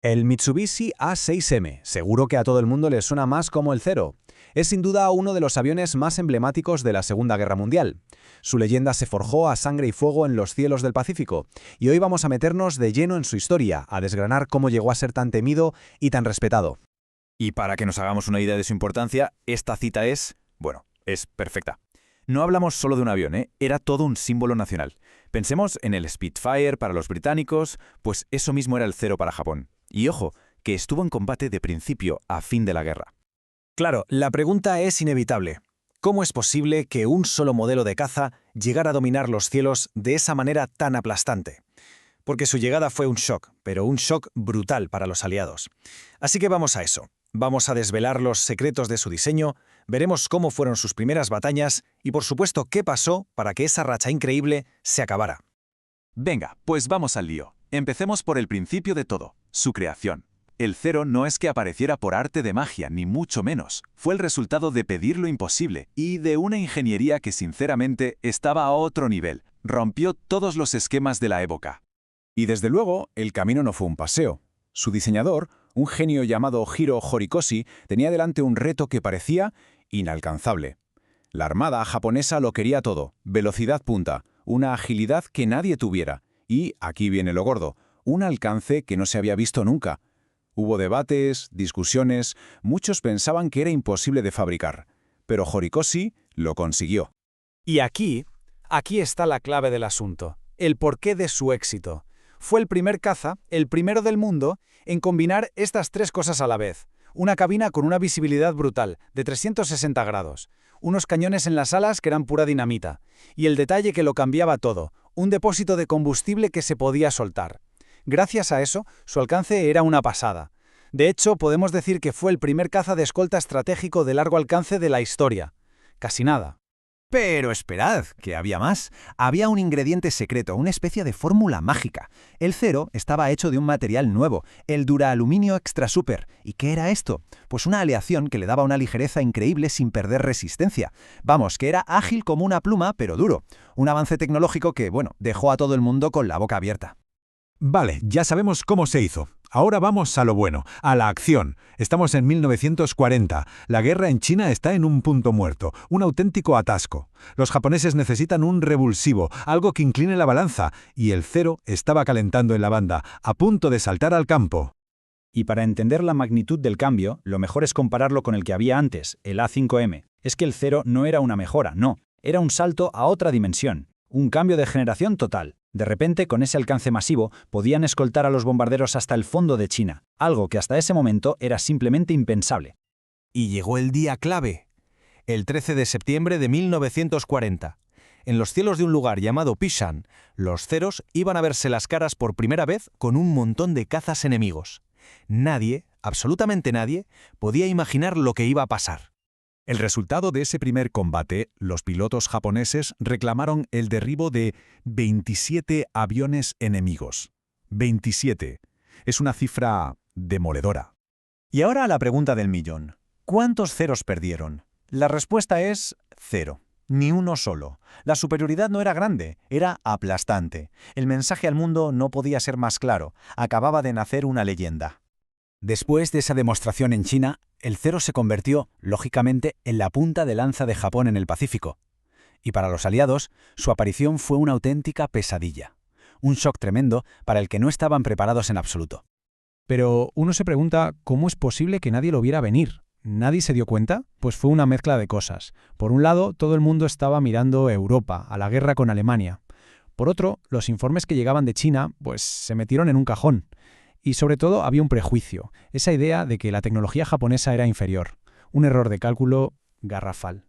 El Mitsubishi A6M, seguro que a todo el mundo le suena más como el Cero. Es sin duda uno de los aviones más emblemáticos de la Segunda Guerra Mundial. Su leyenda se forjó a sangre y fuego en los cielos del Pacífico, y hoy vamos a meternos de lleno en su historia, a desgranar cómo llegó a ser tan temido y tan respetado. Y para que nos hagamos una idea de su importancia, esta cita es perfecta. No hablamos solo de un avión, era todo un símbolo nacional. Pensemos en el Spitfire para los británicos, pues eso mismo era el Cero para Japón. Y ojo, que estuvo en combate de principio a fin de la guerra. Claro, la pregunta es inevitable. ¿Cómo es posible que un solo modelo de caza llegara a dominar los cielos de esa manera tan aplastante? Porque su llegada fue un shock, pero un shock brutal para los aliados. Así que vamos a eso. Vamos a desvelar los secretos de su diseño, veremos cómo fueron sus primeras batallas y, por supuesto, qué pasó para que esa racha increíble se acabara. Venga, pues vamos al lío. Empecemos por el principio de todo, su creación. El Cero no es que apareciera por arte de magia, ni mucho menos. Fue el resultado de pedir lo imposible y de una ingeniería que sinceramente estaba a otro nivel. Rompió todos los esquemas de la época. Y desde luego, el camino no fue un paseo. Su diseñador, un genio llamado Hiro Horikoshi, tenía delante un reto que parecía inalcanzable. La armada japonesa lo quería todo, velocidad punta, una agilidad que nadie tuviera, y, aquí viene lo gordo, un alcance que no se había visto nunca. Hubo debates, discusiones, muchos pensaban que era imposible de fabricar, pero Horikoshi lo consiguió. Y aquí está la clave del asunto, el porqué de su éxito. Fue el primer caza, el primero del mundo, en combinar estas tres cosas a la vez. Una cabina con una visibilidad brutal, de 360 grados, unos cañones en las alas que eran pura dinamita, y el detalle que lo cambiaba todo, un depósito de combustible que se podía soltar. Gracias a eso, su alcance era una pasada. De hecho, podemos decir que fue el primer caza de escolta estratégico de largo alcance de la historia. Casi nada. Pero esperad, que había más. Había un ingrediente secreto, una especie de fórmula mágica. El Cero estaba hecho de un material nuevo, el Duraaluminio Extra Super. ¿Y qué era esto? Pues una aleación que le daba una ligereza increíble sin perder resistencia. Vamos, que era ágil como una pluma, pero duro. Un avance tecnológico que, dejó a todo el mundo con la boca abierta. Vale, ya sabemos cómo se hizo. Ahora vamos a lo bueno, a la acción. Estamos en 1940. La guerra en China está en un punto muerto, un auténtico atasco. Los japoneses necesitan un revulsivo, algo que incline la balanza, y el Cero estaba calentando en la banda, a punto de saltar al campo. Y para entender la magnitud del cambio, lo mejor es compararlo con el que había antes, el A5M. Es que el Cero no era una mejora, no. Era un salto a otra dimensión. Un cambio de generación total. De repente, con ese alcance masivo, podían escoltar a los bombarderos hasta el fondo de China, algo que hasta ese momento era simplemente impensable. Y llegó el día clave, el 13 de septiembre de 1940. En los cielos de un lugar llamado Pishan, los Ceros iban a verse las caras por primera vez con un montón de cazas enemigos. Nadie, absolutamente nadie, podía imaginar lo que iba a pasar. El resultado de ese primer combate, los pilotos japoneses reclamaron el derribo de 27 aviones enemigos. 27. Es una cifra demoledora. Y ahora la pregunta del millón. ¿Cuántos ceros perdieron? La respuesta es 0. Ni uno solo. La superioridad no era grande, era aplastante. El mensaje al mundo no podía ser más claro. Acababa de nacer una leyenda. Después de esa demostración en China, el Cero se convirtió, lógicamente, en la punta de lanza de Japón en el Pacífico. Y para los aliados, su aparición fue una auténtica pesadilla. Un shock tremendo para el que no estaban preparados en absoluto. Pero uno se pregunta cómo es posible que nadie lo viera venir. ¿Nadie se dio cuenta? Pues fue una mezcla de cosas. Por un lado, todo el mundo estaba mirando a Europa, a la guerra con Alemania. Por otro, los informes que llegaban de China, pues se metieron en un cajón. Y sobre todo había un prejuicio, esa idea de que la tecnología japonesa era inferior. Un error de cálculo garrafal.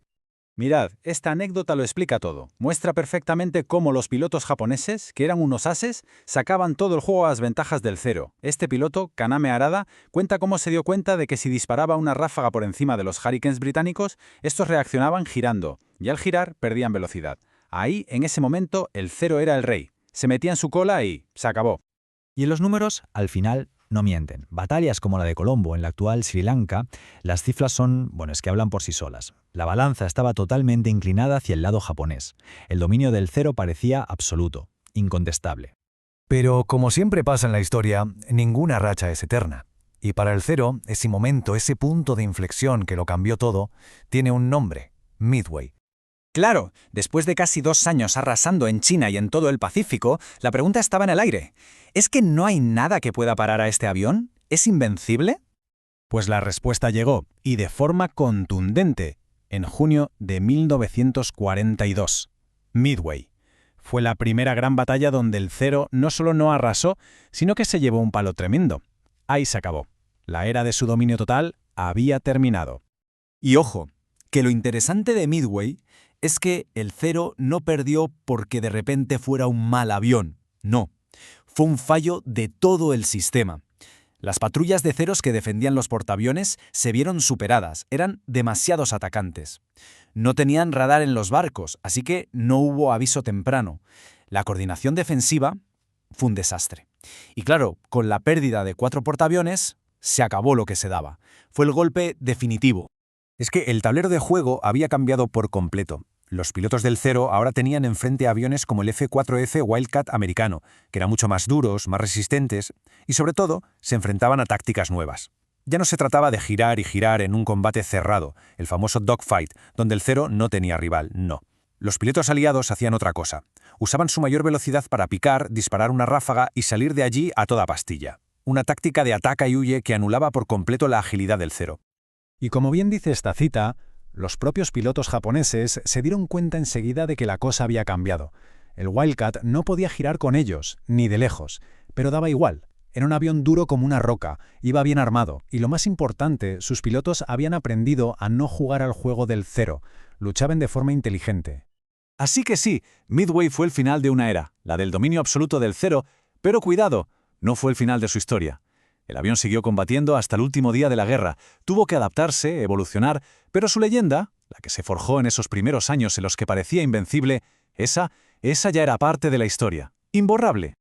Mirad, esta anécdota lo explica todo. Muestra perfectamente cómo los pilotos japoneses, que eran unos ases, sacaban todo el juego a las ventajas del Cero. Este piloto, Kaname Arada, cuenta cómo se dio cuenta de que si disparaba una ráfaga por encima de los Hurricanes británicos, estos reaccionaban girando, y al girar perdían velocidad. Ahí, en ese momento, el Cero era el rey. Se metía en su cola y se acabó. Y en los números, al final, no mienten. Batallas como la de Colombo en la actual Sri Lanka, las cifras son, es que hablan por sí solas. La balanza estaba totalmente inclinada hacia el lado japonés. El dominio del Cero parecía absoluto, incontestable. Pero como siempre pasa en la historia, ninguna racha es eterna. Y para el Zero, ese momento, ese punto de inflexión que lo cambió todo, tiene un nombre: Midway. Claro, después de casi 2 años arrasando en China y en todo el Pacífico, la pregunta estaba en el aire. ¿Es que no hay nada que pueda parar a este avión? ¿Es invencible? Pues la respuesta llegó, y de forma contundente, en junio de 1942. Midway. Fue la primera gran batalla donde el Zero no solo no arrasó, sino que se llevó un palo tremendo. Ahí se acabó. La era de su dominio total había terminado. Y ojo, que lo interesante de Midway es que el Zero no perdió porque de repente fuera un mal avión. No, fue un fallo de todo el sistema. Las patrullas de Zeros que defendían los portaaviones se vieron superadas, eran demasiados atacantes. No tenían radar en los barcos, así que no hubo aviso temprano. La coordinación defensiva fue un desastre. Y claro, con la pérdida de 4 portaaviones, se acabó lo que se daba. Fue el golpe definitivo. Es que el tablero de juego había cambiado por completo. Los pilotos del Zero ahora tenían enfrente aviones como el F-4F Wildcat americano, que eran mucho más duros, más resistentes, y sobre todo se enfrentaban a tácticas nuevas. Ya no se trataba de girar y girar en un combate cerrado, el famoso dogfight, donde el Zero no tenía rival, no. Los pilotos aliados hacían otra cosa. Usaban su mayor velocidad para picar, disparar una ráfaga y salir de allí a toda pastilla. Una táctica de ataca y huye que anulaba por completo la agilidad del Zero. Y como bien dice esta cita, los propios pilotos japoneses se dieron cuenta enseguida de que la cosa había cambiado. El Wildcat no podía girar con ellos, ni de lejos, pero daba igual. Era un avión duro como una roca, iba bien armado, y lo más importante, sus pilotos habían aprendido a no jugar al juego del Zero, luchaban de forma inteligente. Así que sí, Midway fue el final de una era, la del dominio absoluto del Zero, pero cuidado, no fue el final de su historia. El avión siguió combatiendo hasta el último día de la guerra, tuvo que adaptarse, evolucionar, pero su leyenda, la que se forjó en esos primeros años en los que parecía invencible, esa ya era parte de la historia, imborrable.